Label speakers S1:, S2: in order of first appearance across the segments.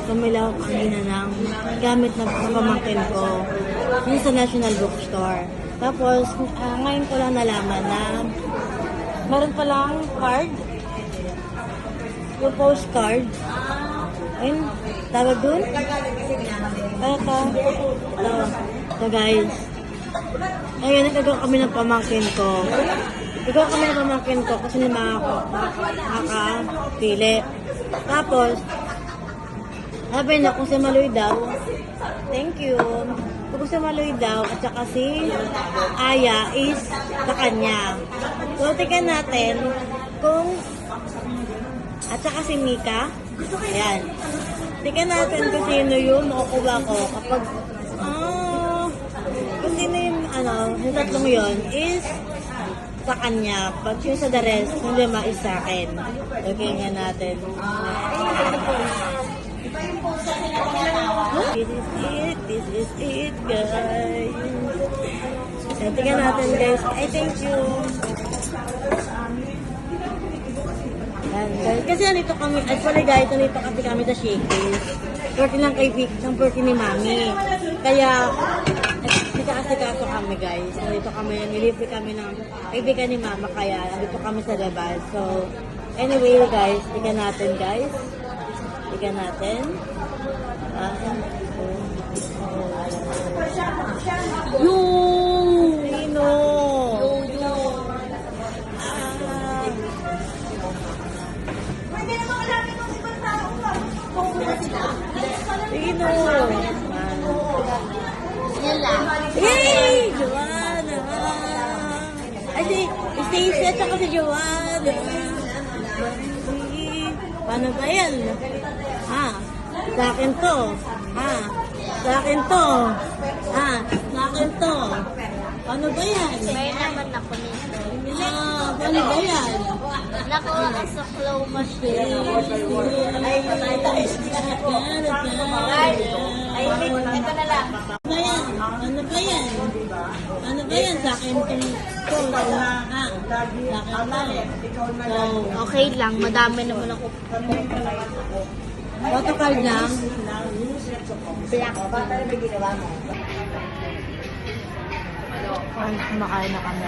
S1: Tumilaw kami na ng gamit na pamangkin ko yung sa National Bookstore. Tapos, ngayon ko lang nalaman na meron palang card. Yung postcard. Ayun, tawag dun? Ito guys. Ayun, nagagawa kami ng pamangkin ko. Nagagawa kami ng pamangkin ko kasi hindi makakapili. Tapos, sabi na kung si Maloy daw, thank you. Kung si Maloy daw, at saka si Aya is sa kanya. So, tingnan natin kung, at saka si Mika, ayan. Tingnan natin kung sino yung makukuha ko kapag, kung sino yung tatlong yun is sa kanya. Pag yung sa the rest, yung lima is sa akin. Okay nga natin. This is it, guys. Tingnan natin, guys. I thank you. Yan, guys. Kasi nandito kami, actually guys, nandito kami sa Shakey's. 40 lang kay Vic, ng 40 ni Mami. Kaya, sika-sikaso kami, guys. Nandito kami, nilibre kami ng kaibigan ni Mama, kaya nandito kami sa labas. So, anyway, guys, tingnan natin, guys. Tingnan natin. Sino? Sino?
S2: Yan lang.
S1: Yay! Joanna! Ay, si Stacey at saka si Joanna. Paano ba yan? Ha? Sa akin to. Ha? Sa akin to. Ha? Sa akin to. Paano ba yan?
S2: May naman ako nito.
S1: Paano ba yan?
S2: Nakuha ko sa claw machine. Ay, ito na lang.
S1: Ano ba yan? Ano ba yan? Sa akin to. Ha? Sa akin to.
S2: Okay lang, madami naman ako.
S1: Photocard lang.
S2: Black.
S1: Ay, kumakain na kami.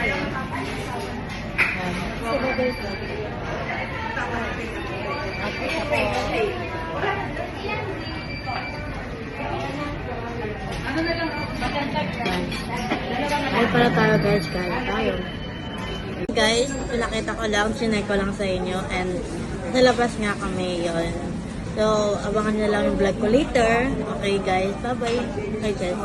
S1: Ay, pala tayo guys, tayo. Guys, pinakita ko lang, sinay ko lang sa inyo, and sa labas nga kami yon. So, abangan nyo lang yung vlog ko later. Okay guys, bye-bye. Bye guys.